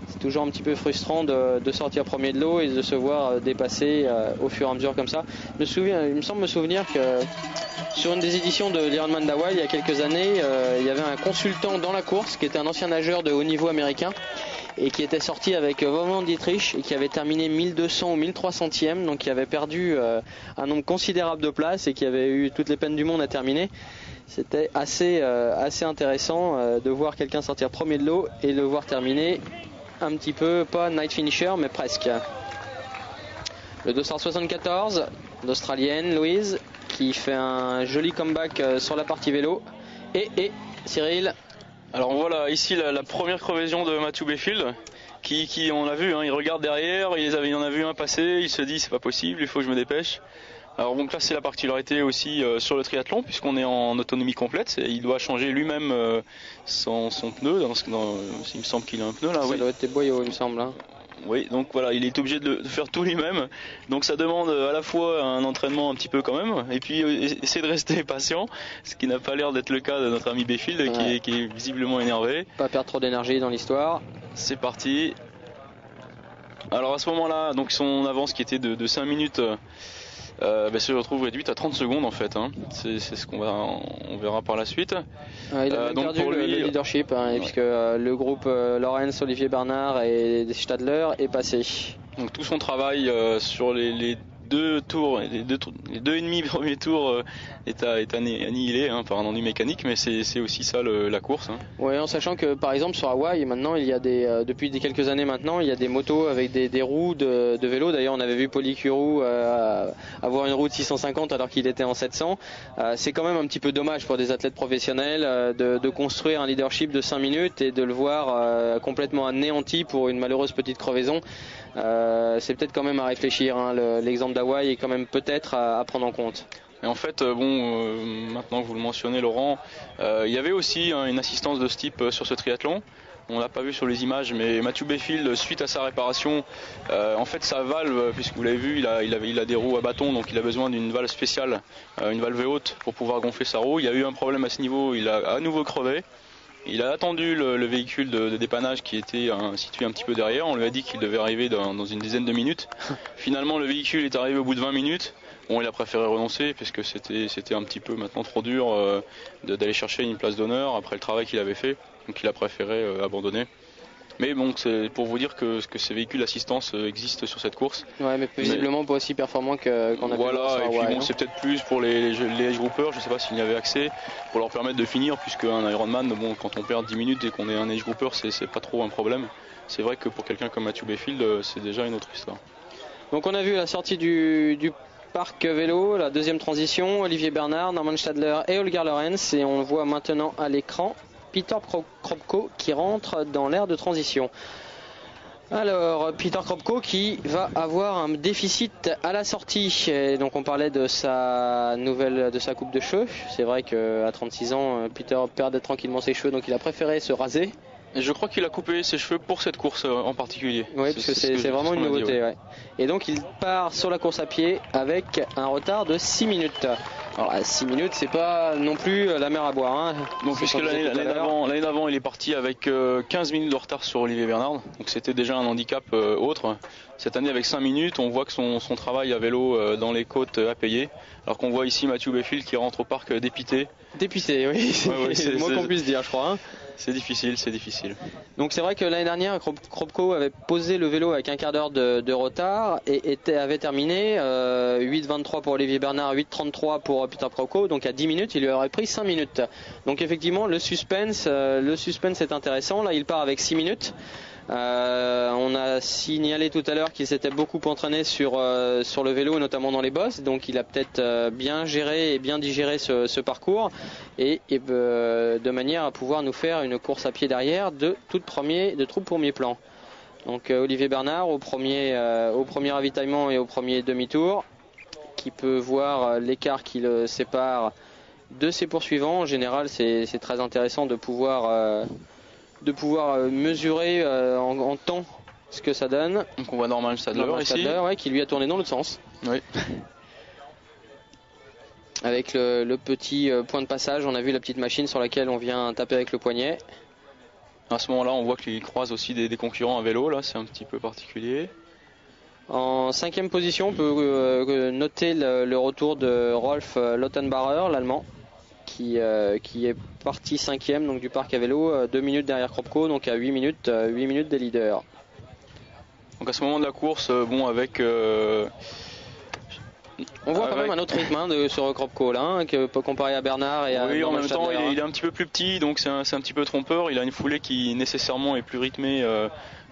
A: C'est toujours un petit peu frustrant de sortir premier de l'eau et de se voir dépasser au fur et à mesure comme ça. Il me semble me souvenir que sur une des éditions de l'Ironman d'Hawaï il y a quelques années, il y avait un consultant dans la course qui était un ancien nageur de haut niveau américain et qui était sorti avec Roman Dietrich et qui avait terminé 1200 ou 1300e, donc qui avait perdu un nombre considérable de places et qui avait eu toutes les peines du monde à terminer. C'était assez intéressant de voir quelqu'un sortir premier de l'eau et le voir terminer un petit peu, pas night finisher mais presque. Le 274 d'Australienne Louise qui fait un joli comeback sur la partie vélo. Et Cyril.
B: Alors voilà ici la première crevaison de Matthew Belfield qui on l'a vu, il regarde derrière, il en a vu un passer, il se dit c'est pas possible, il faut que je me dépêche. Alors donc là c'est la particularité aussi sur le triathlon puisqu'on est en autonomie complète, et il doit changer lui-même son pneu, il me semble qu'il a un pneu là.
A: Ça doit être des boyaux il me semble.
B: Oui, donc voilà, il est obligé de faire tout lui-même, donc ça demande à la fois un entraînement un petit peu quand même, et puis essayer de rester patient, ce qui n'a pas l'air d'être le cas de notre ami Belfield qui est visiblement énervé.
A: Pas perdre trop d'énergie dans l'histoire.
B: C'est parti. Alors à ce moment-là, donc son avance qui était de 5 minutes se retrouve réduite à 30 secondes en fait. C'est ce on verra par la suite.
A: Il a donc perdu le leadership puisque le groupe Lorenz, Olivier Bernard et Stadler est passé.
B: Donc tout son travail sur les 2 tours, les 2,5 premiers tours est annihilé par un ennui mécanique, mais c'est aussi ça la course.
A: Oui, en sachant que par exemple sur Hawaï maintenant il y a depuis quelques années maintenant il y a des motos avec des roues de vélo. D'ailleurs on avait vu Polycuru avoir une roue de 650 alors qu'il était en 700. C'est quand même un petit peu dommage pour des athlètes professionnels de construire un leadership de 5 minutes et de le voir complètement anéanti pour une malheureuse petite crevaison. C'est peut-être quand même à réfléchir. L'exemple d'Hawaï est quand même peut-être à prendre en compte.
B: Et en fait, maintenant que vous le mentionnez, Laurent, il y avait aussi une assistance de ce type sur ce triathlon. On l'a pas vu sur les images, mais Matthew Belfield, suite à sa réparation, en fait sa valve, puisque vous l'avez vu, il a des roues à bâton, donc il a besoin d'une valve spéciale, une valve haute pour pouvoir gonfler sa roue. Il y a eu un problème à ce niveau, il a à nouveau crevé. Il a attendu le véhicule de dépannage qui était situé un petit peu derrière. On lui a dit qu'il devait arriver dans une dizaine de minutes. Finalement, le véhicule est arrivé au bout de 20 minutes. Bon, il a préféré renoncer parce que c'était un petit peu maintenant trop dur d'aller chercher une place d'honneur après le travail qu'il avait fait. Donc il a préféré abandonner. Mais bon, c'est pour vous dire que ces véhicules d'assistance existent sur cette course.
A: Ouais, mais visiblement pas aussi performants qu'on a pu voir sur
B: Hawaï. Et puis bon,
A: hein.
B: c'est peut-être plus pour les age groupers, je sais pas s'il y avait accès, pour leur permettre de finir, puisque un Ironman, bon, quand on perd 10 minutes et qu'on est un age grouper, c'est pas trop un problème. C'est vrai que pour quelqu'un comme Matthew Belfield, c'est déjà une autre histoire.
A: Donc on a vu la sortie du parc vélo, la deuxième transition, Olivier Bernard, Norman Stadler et Holger Lorenz, et on voit maintenant à l'écran Peter Kropko qui rentre dans l'aire de transition. Alors, Peter Kropko qui va avoir un déficit à la sortie. Et donc on parlait de sa coupe de cheveux. C'est vrai qu'à 36 ans, Peter perdait tranquillement ses cheveux, donc il a préféré se raser.
B: Et je crois qu'il a coupé ses cheveux pour cette course en particulier.
A: Oui, parce que c'est vraiment une nouveauté. Dit, ouais. Ouais. Et donc il part sur la course à pied avec un retard de 6 minutes. Alors 6 minutes, c'est pas non plus la mer à boire. Hein.
B: Donc puisque l'année d'avant, il est parti avec 15 minutes de retard sur Olivier Bernard. Donc c'était déjà un handicap autre. Cette année avec 5 minutes, on voit que son travail à vélo dans les côtes a payé. Alors qu'on voit ici Mathieu Béfield qui rentre au parc dépité.
A: Dépité, oui, c'est le mot qu'on puisse dire, je crois. Hein.
B: C'est difficile, c'est difficile.
A: Donc c'est vrai que l'année dernière, Kropko avait posé le vélo avec un quart d'heure de retard et avait terminé 8,23 pour Olivier Bernard, 8,33 pour Peter Kropko. Donc à 10 minutes, il lui aurait pris 5 minutes. Donc effectivement, le suspense est intéressant. Là, il part avec 6 minutes. On a signalé tout à l'heure qu'il s'était beaucoup entraîné sur le vélo, notamment dans les bosses, donc il a peut-être bien géré et bien digéré ce parcours et de manière à pouvoir nous faire une course à pied derrière de tout premier plan. Donc Olivier Bernard au premier ravitaillement et au premier demi-tour, qui peut voir l'écart qui le sépare de ses poursuivants. En général, c'est très intéressant de pouvoir mesurer en temps ce que ça donne.
B: Donc on voit Norman Stadler ici.
A: Ouais, qui lui a tourné dans l'autre sens.
B: Oui.
A: Avec le petit point de passage, on a vu la petite machine sur laquelle on vient taper avec le poignet.
B: À ce moment-là, on voit qu'il croise aussi des concurrents à vélo, là c'est un petit peu particulier.
A: En 5e position, on peut noter le retour de Rolf Lottenbacher, l'allemand. Qui est parti 5e donc du parc à vélo, 2 minutes derrière Kropko, donc à 8 minutes des leaders.
B: Donc à ce moment de la course, avec...
A: on voit quand même un autre rythme sur Kropko là, hein, que peut comparer à Bernard et à...
B: Oui, en même temps il est un petit peu plus petit, donc c'est un petit peu trompeur. Il a une foulée qui nécessairement est plus rythmée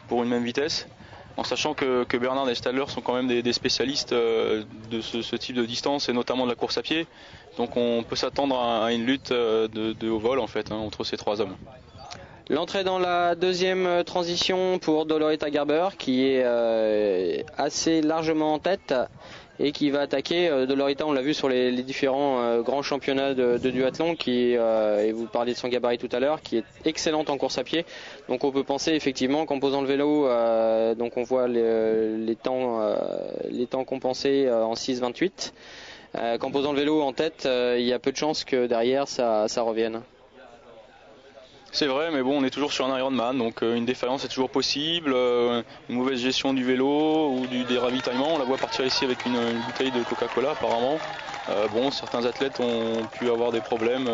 B: pour une même vitesse. En sachant que Bernard et Stadler sont quand même des spécialistes de ce type de distance et notamment de la course à pied. Donc on peut s'attendre à une lutte de haut vol en fait entre ces trois hommes.
A: L'entrée dans la deuxième transition pour Dolorita Gerber qui est assez largement en tête et qui va attaquer Dolorita. On l'a vu sur les différents grands championnats de duathlon et vous parliez de son gabarit tout à l'heure, qui est excellente en course à pied. Donc on peut penser effectivement qu'en posant le vélo, donc on voit les temps compensés en 6,28. Qu'en posant le vélo en tête, il y a peu de chances que derrière ça revienne.
B: C'est vrai, mais bon, on est toujours sur un Ironman, donc une défaillance est toujours possible, une mauvaise gestion du vélo ou des ravitaillements. On la voit partir ici avec une bouteille de Coca-Cola apparemment. Certains athlètes ont pu avoir des problèmes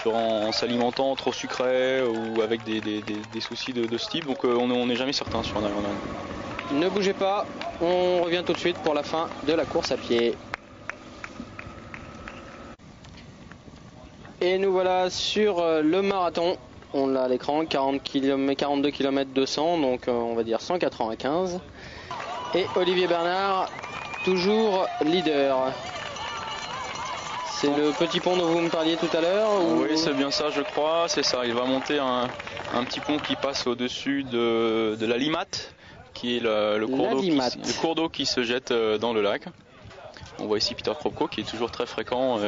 B: en s'alimentant trop sucré ou avec des soucis de ce type, donc on n'est jamais certain sur un Ironman.
A: Ne bougez pas, on revient tout de suite pour la fin de la course à pied. Et nous voilà sur le marathon. On l'a à l'écran, 42 km 200, donc on va dire 195. Et Olivier Bernard, toujours leader. C'est le petit pont dont vous me parliez tout à l'heure
B: Oui, c'est bien ça, je crois. C'est ça. Il va monter un petit pont qui passe au-dessus de la Limate, qui est le cours d'eau qui se jette dans le lac. On voit ici Peter Kropko qui est toujours très fréquent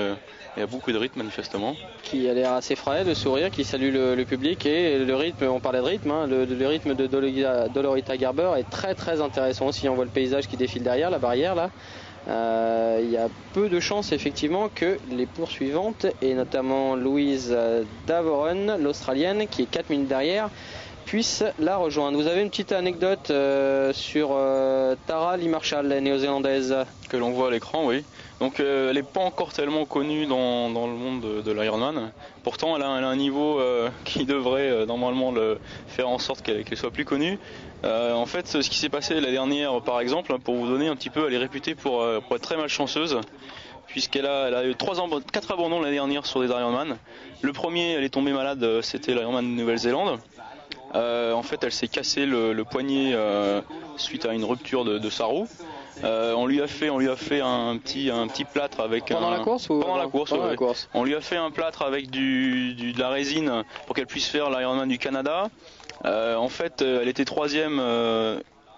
B: et a beaucoup de rythme manifestement.
A: Qui a l'air assez frais, de sourire, qui salue le public et le rythme, on parlait de rythme, hein, le rythme de Dolorita Gerber est très très intéressant aussi. On voit le paysage qui défile derrière, la barrière là. Il y a peu de chances effectivement que les poursuivantes, et notamment Louise Davoren, l'Australienne, qui est 4 minutes derrière, puisse la rejoindre. Vous avez une petite anecdote sur Tara Lee Marshall, la néo-zélandaise,
B: que l'on voit à l'écran, oui. Donc elle n'est pas encore tellement connue dans le monde de l'Ironman. Pourtant elle a un niveau qui devrait normalement faire en sorte qu'elle soit plus connue. En fait, ce qui s'est passé la dernière, par exemple, pour vous donner un petit peu, elle est réputée pour être très malchanceuse, puisqu'elle a eu 4 abandons la dernière sur des Ironman. Le premier, elle est tombée malade, c'était l'Ironman de Nouvelle-Zélande. En fait, elle s'est cassé le poignet suite à une rupture de sa roue. On lui a fait un petit plâtre avec
A: pendant la course ou
B: pendant la course,
A: pendant la course.
B: On lui a fait un plâtre avec de la résine pour qu'elle puisse faire l'Ironman du Canada. En fait, elle était troisième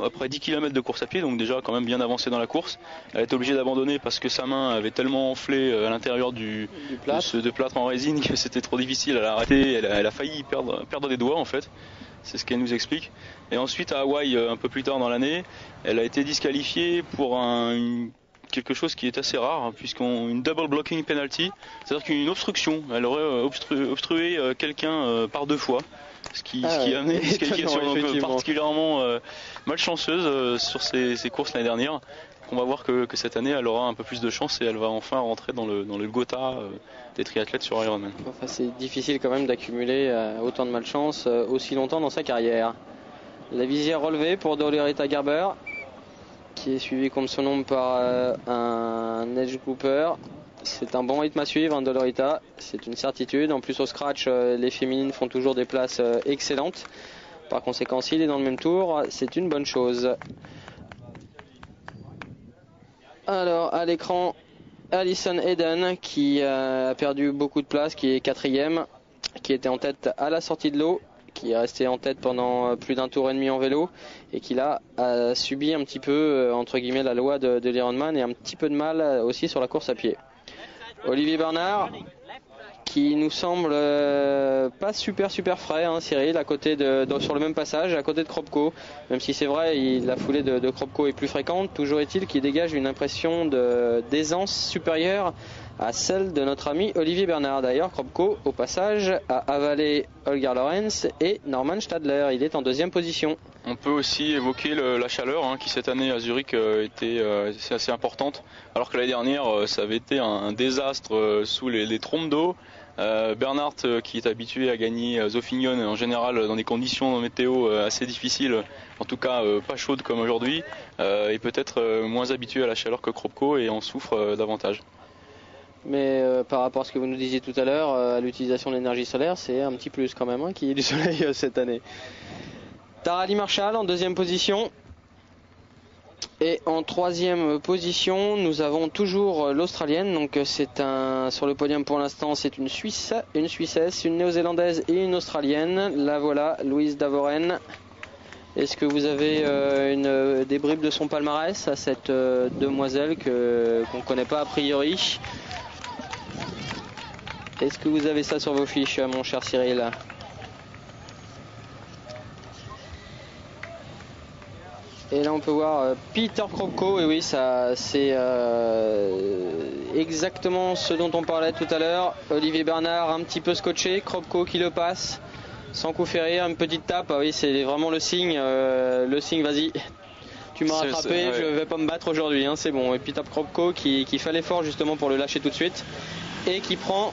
B: après 10 km de course à pied, donc déjà quand même bien avancée dans la course. Elle a été obligée d'abandonner parce que sa main avait tellement enflé à l'intérieur de plâtre en résine que c'était trop difficile. Elle a arrêté, elle a failli perdre des doigts en fait. C'est ce qu'elle nous explique. Et ensuite à Hawaï, un peu plus tard dans l'année, elle a été disqualifiée pour quelque chose qui est assez rare, hein, une double blocking penalty, c'est-à-dire qu'une obstruction. Elle aurait obstrué quelqu'un par 2 fois. Ce qui a amené une disqualification particulièrement malchanceuse sur ces courses l'année dernière. On va voir que cette année elle aura un peu plus de chance et elle va enfin rentrer dans le Gotha des triathlètes sur Ironman.
A: Enfin, c'est difficile quand même d'accumuler autant de malchance aussi longtemps dans sa carrière. La visière relevée pour Dolorita Gerber, qui est suivi comme son nom par un edge grouper. C'est un bon rythme à suivre, hein, Dolorita, c'est une certitude. En plus au scratch, les féminines font toujours des places excellentes. Par conséquent, s'il est dans le même tour, c'est une bonne chose. Alors à l'écran, Alison Eden qui a perdu beaucoup de place, qui est 4e, qui était en tête à la sortie de l'eau, qui est resté en tête pendant plus d'un tour et demi en vélo et qui là a subi un petit peu entre guillemets la loi de l'Ironman et un petit peu de mal aussi sur la course à pied. Olivier Bernard qui nous semble pas super frais, hein, Cyril, à côté sur le même passage, à côté de Kropko, même si c'est vrai, la foulée de Kropko est plus fréquente, toujours est-il qu'il dégage une impression d'aisance supérieure à celle de notre ami Olivier Bernard. D'ailleurs, Kropko, au passage, a avalé Holger Lorenz et Norman Stadler. Il est en 2e position.
B: On peut aussi évoquer la chaleur qui cette année à Zurich était assez importante, alors que l'année dernière ça avait été un désastre sous les trompes d'eau. Bernard qui est habitué à gagner Zofingen en général dans des conditions météo assez difficiles, en tout cas pas chaudes comme aujourd'hui, est peut-être moins habitué à la chaleur que Kropko et en souffre davantage.
A: Mais par rapport à ce que vous nous disiez tout à l'heure, à l'utilisation de l'énergie solaire, c'est un petit plus quand même qu'il y ait du soleil cette année. Tara Lee Marshall en 2e position. Et en 3e position, nous avons toujours l'Australienne. Donc sur le podium pour l'instant, c'est une Suisse, une Suissesse, une Néo-Zélandaise et une Australienne. La voilà, Louise Davoren. Est-ce que vous avez des bribes de son palmarès à cette demoiselle qu'on ne connaît pas a priori? Est-ce que vous avez ça sur vos fiches, mon cher Cyril? Et là on peut voir Peter Kropko, et oui, ça c'est exactement ce dont on parlait tout à l'heure. Olivier Bernard un petit peu scotché, Kropko qui le passe sans coup férir, une petite tape. Ah oui, c'est vraiment le signe, vas-y, tu m'as rattrapé, ouais. Je vais pas me battre aujourd'hui, hein, c'est bon. Et Peter Kropko qui fait l'effort justement pour le lâcher tout de suite et qui prend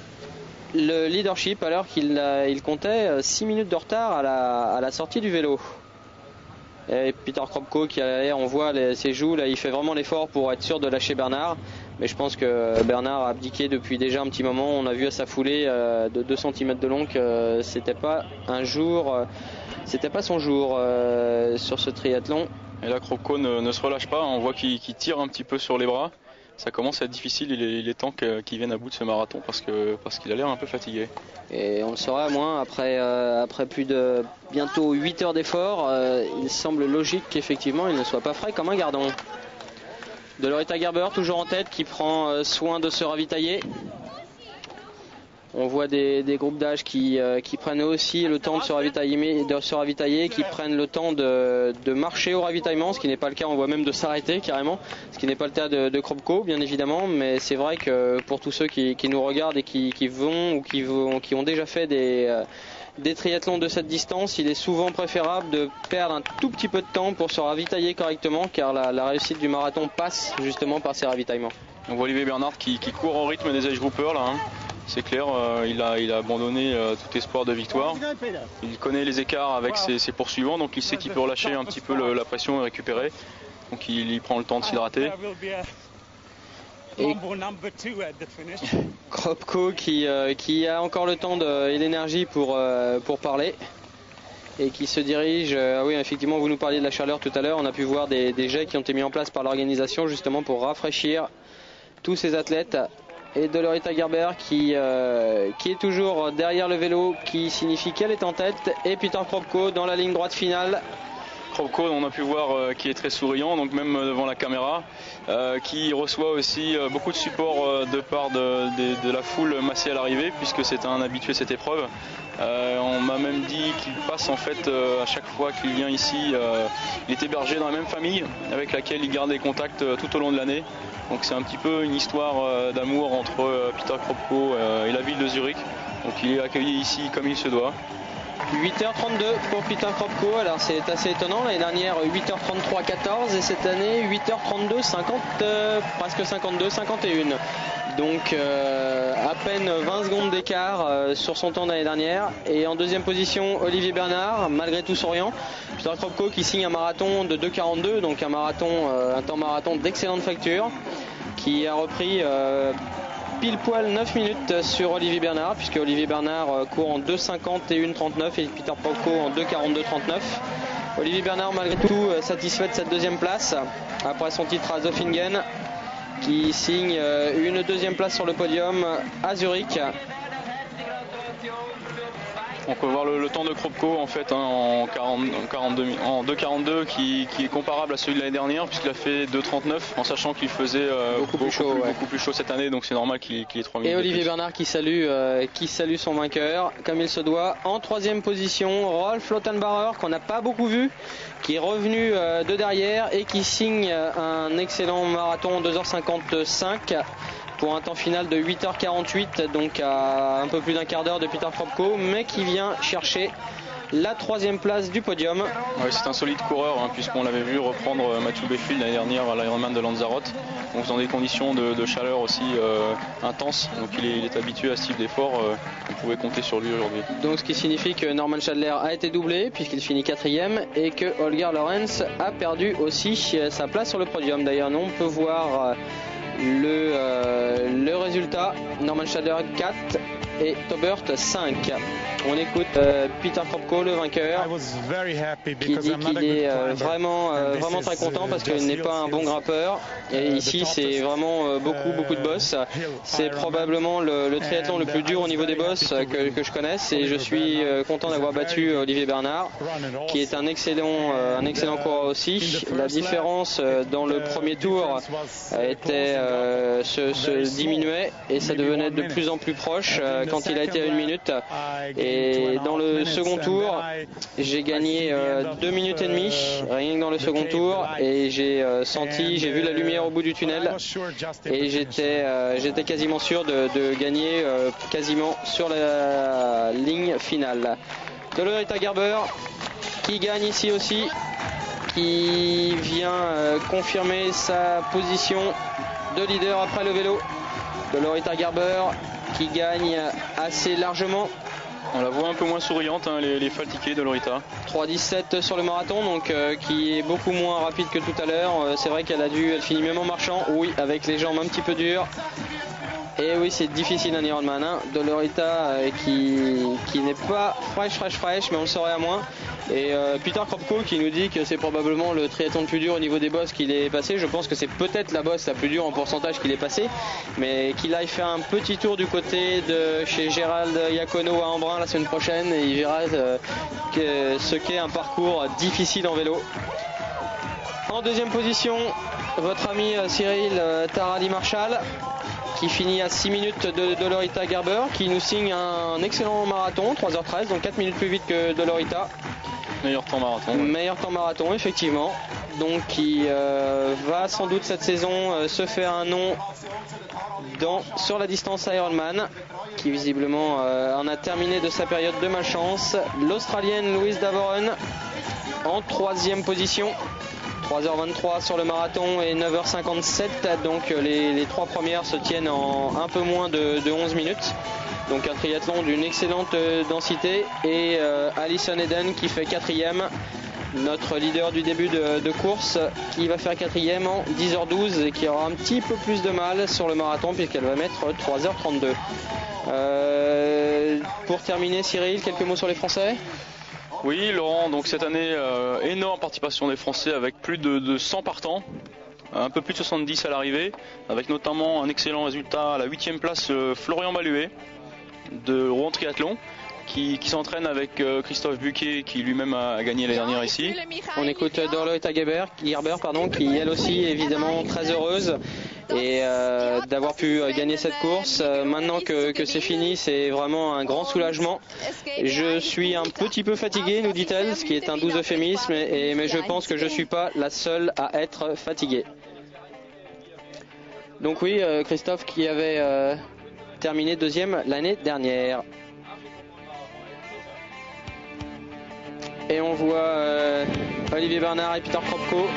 A: le leadership alors qu'il comptait 6 minutes de retard à la sortie du vélo. Et Peter Kropko qui a l'air, on voit ses joues, là il fait vraiment l'effort pour être sûr de lâcher Bernard. Mais je pense que Bernard a abdiqué depuis déjà un petit moment. On a vu à sa foulée de 2 cm de long que c'était pas son jour sur ce triathlon.
B: Et là Kropko ne se relâche pas, on voit qu'il tire un petit peu sur les bras. Ça commence à être difficile, il est temps qu'il vienne à bout de ce marathon parce qu'il a l'air un peu fatigué.
A: Et on le saura moins après plus de bientôt 8 heures d'effort. Il semble logique qu'effectivement il ne soit pas frais comme un gardon. Dolorita Gerber toujours en tête qui prend soin de se ravitailler. On voit des groupes d'âge qui prennent aussi le temps de se ravitailler, qui prennent le temps de marcher au ravitaillement, ce qui n'est pas le cas, on voit même de s'arrêter carrément, ce qui n'est pas le cas de Kropko bien évidemment, mais c'est vrai que pour tous ceux qui nous regardent et qui ont déjà fait des triathlons de cette distance, il est souvent préférable de perdre un tout petit peu de temps pour se ravitailler correctement, car la réussite du marathon passe justement par ces ravitaillements.
B: On voit Olivier Bernard qui court au rythme des age groupers là, hein. C'est clair, il a abandonné tout espoir de victoire. Il connaît les écarts avec ses poursuivants, donc il sait qu'il peut relâcher un petit peu la pression et récupérer. Donc il prend le temps de s'hydrater.
A: Et Kropko qui a encore le temps et l'énergie pour parler et qui se dirige. Oui, effectivement, vous nous parliez de la chaleur tout à l'heure. On a pu voir des jets qui ont été mis en place par l'organisation justement pour rafraîchir tous ces athlètes et Dolorita Gerber qui est toujours derrière le vélo, qui signifie qu'elle est en tête, et Peter Kropko dans la ligne droite finale.
B: Kropko, on a pu voir qui est très souriant, donc même devant la caméra, qui reçoit aussi beaucoup de support de part de la foule massée à l'arrivée, puisque c'est un habitué de cette épreuve. On m'a même dit qu'il passe en fait à chaque fois qu'il vient ici, il est hébergé dans la même famille avec laquelle il garde des contacts tout au long de l'année. Donc c'est un petit peu une histoire d'amour entre Peter Kropko et la ville de Zurich. Donc il est accueilli ici comme il se doit.
A: 8h32 pour Peter Kropko, alors c'est assez étonnant, l'année dernière 8h33-14 et cette année 8h32, 50, presque 52, 51. Donc à peine 20 secondes d'écart sur son temps d'année dernière. Et en deuxième position, Olivier Bernard, malgré tout souriant. Peter Kropko qui signe un marathon de 2,42, donc un temps marathon d'excellente facture, qui a repris pile poil 9 minutes sur Olivier Bernard, puisque Olivier Bernard court en 2,50 et 1,39 et Peter Kropko en 2,42,39. Olivier Bernard malgré tout satisfait de cette deuxième place après son titre à Zofingen, qui signe une deuxième place sur le podium à Zurich.
B: On peut voir le temps de Kropko en fait en 2,42 qui est comparable à celui de l'année dernière, puisqu'il a fait 2,39 en sachant qu'il faisait beaucoup plus chaud cette année, donc c'est normal qu'il ait 3 minutes.
A: Et Olivier Bernard qui salue son vainqueur comme il se doit. En troisième position, Rolf Lautenbacher, qu'on n'a pas beaucoup vu, qui est revenu de derrière et qui signe un excellent marathon 2h55 pour un temps final de 8h48, donc à un peu plus d'un quart d'heure de Peter Kropko, mais qui vient chercher la troisième place du podium.
B: Ouais, c'est un solide coureur, puisqu'on l'avait vu reprendre Mathieu Beffield l'année dernière à l'Ironman de Lanzarote, donc dans des conditions de chaleur aussi intenses, donc il est habitué à ce type d'effort, on pouvait compter sur lui aujourd'hui.
A: Donc ce qui signifie que Norman Schadler a été doublé puisqu'il finit 4e et que Holger Lorenz a perdu aussi sa place sur le podium. D'ailleurs on peut voir le résultat, Norman Schadler 4 et Tobert 5. On écoute Peter Kropko, le vainqueur, qui dit qu'il est vraiment très content parce qu'il n'est pas un bon grimpeur. Et ici, c'est vraiment beaucoup de bosses. C'est probablement le triathlon le plus dur au niveau des bosses que je connaisse. Et je suis content d'avoir battu Olivier Bernard, qui est un excellent coureur aussi. La différence dans le premier tour se diminuait et ça devenait de plus en plus proche quand il a été à 1 minute. Et dans le second tour, j'ai gagné 2 minutes et demie, rien que dans le second tour, et j'ai vu la lumière au bout du tunnel, et j'étais quasiment sûr de gagner quasiment sur la ligne finale. Dolorita Gerber qui gagne ici aussi, qui vient confirmer sa position de leader après le vélo. Dolorita Gerber qui gagne assez largement.
B: On la voit un peu moins souriante, les fatigués de Dolorita.
A: 3,17 sur le marathon, donc qui est beaucoup moins rapide que tout à l'heure. C'est vrai qu'elle finit même en marchant, oui, avec les jambes un petit peu dures. Et oui, c'est difficile un Ironman. Dolorita qui n'est pas fraîche, mais on le saurait à moins. Et Peter Kropko qui nous dit que c'est probablement le triathlon le plus dur au niveau des bosses qu'il est passé. Je pense que c'est peut-être la bosse la plus dure en pourcentage qu'il est passé, mais qu'il aille faire un petit tour du côté de chez Gérald Iacono à Embrun la semaine prochaine, et il verra ce qu'est un parcours difficile en vélo. En deuxième position, votre ami Cyril Taradi Marshall, qui finit à 6 minutes de Dolorita Gerber, qui nous signe un excellent marathon, 3h13, donc 4 minutes plus vite que Dolorita.
B: Meilleur temps marathon. Ouais.
A: Meilleur temps marathon, effectivement. Donc qui va sans doute cette saison se faire un nom sur la distance Ironman, qui visiblement en a terminé de sa période de malchance. L'Australienne Louise Davoren en 3e position. 3h23 sur le marathon et 9h57, donc les 3 premières se tiennent en un peu moins de 11 minutes. Donc un triathlon d'une excellente densité, et Alison Eden qui fait 4e, notre leader du début de course, qui va faire 4e en 10h12 et qui aura un petit peu plus de mal sur le marathon puisqu'elle va mettre 3h32. Pour terminer, Cyril, quelques mots sur les Français ?
B: Oui, Laurent, donc cette année, énorme participation des Français avec plus de 100 partants. un peu plus de 70 à l'arrivée, avec notamment un excellent résultat à la 8e place, Florian Baluet de Rouen Triathlon, qui s'entraîne avec Christophe Buquet, qui lui-même a gagné l'année dernière ici.
A: On écoute Dorloïta Gerber, qui elle aussi est évidemment très heureuse et d'avoir pu gagner cette course. Maintenant que c'est fini, c'est vraiment un grand soulagement. Je suis un petit peu fatigué, nous dit-elle, ce qui est un doux euphémisme, mais je pense que je ne suis pas la seule à être fatiguée. Donc oui, Christophe qui avait terminé deuxième l'année dernière. Et on voit Olivier Bernard et Peter Kropko.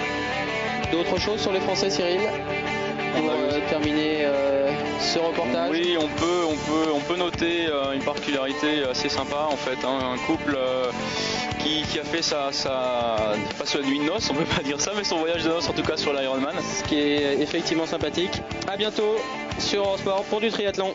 A: D'autres choses sur les Français, Cyril, pour terminer ce reportage?
B: Oui, on peut noter une particularité assez sympa en fait, hein, un couple qui a fait pas sa nuit de noces, on peut pas dire ça, mais son voyage de noces en tout cas sur l'Ironman.
A: Ce qui est effectivement sympathique. À bientôt sur Eurosport pour du triathlon.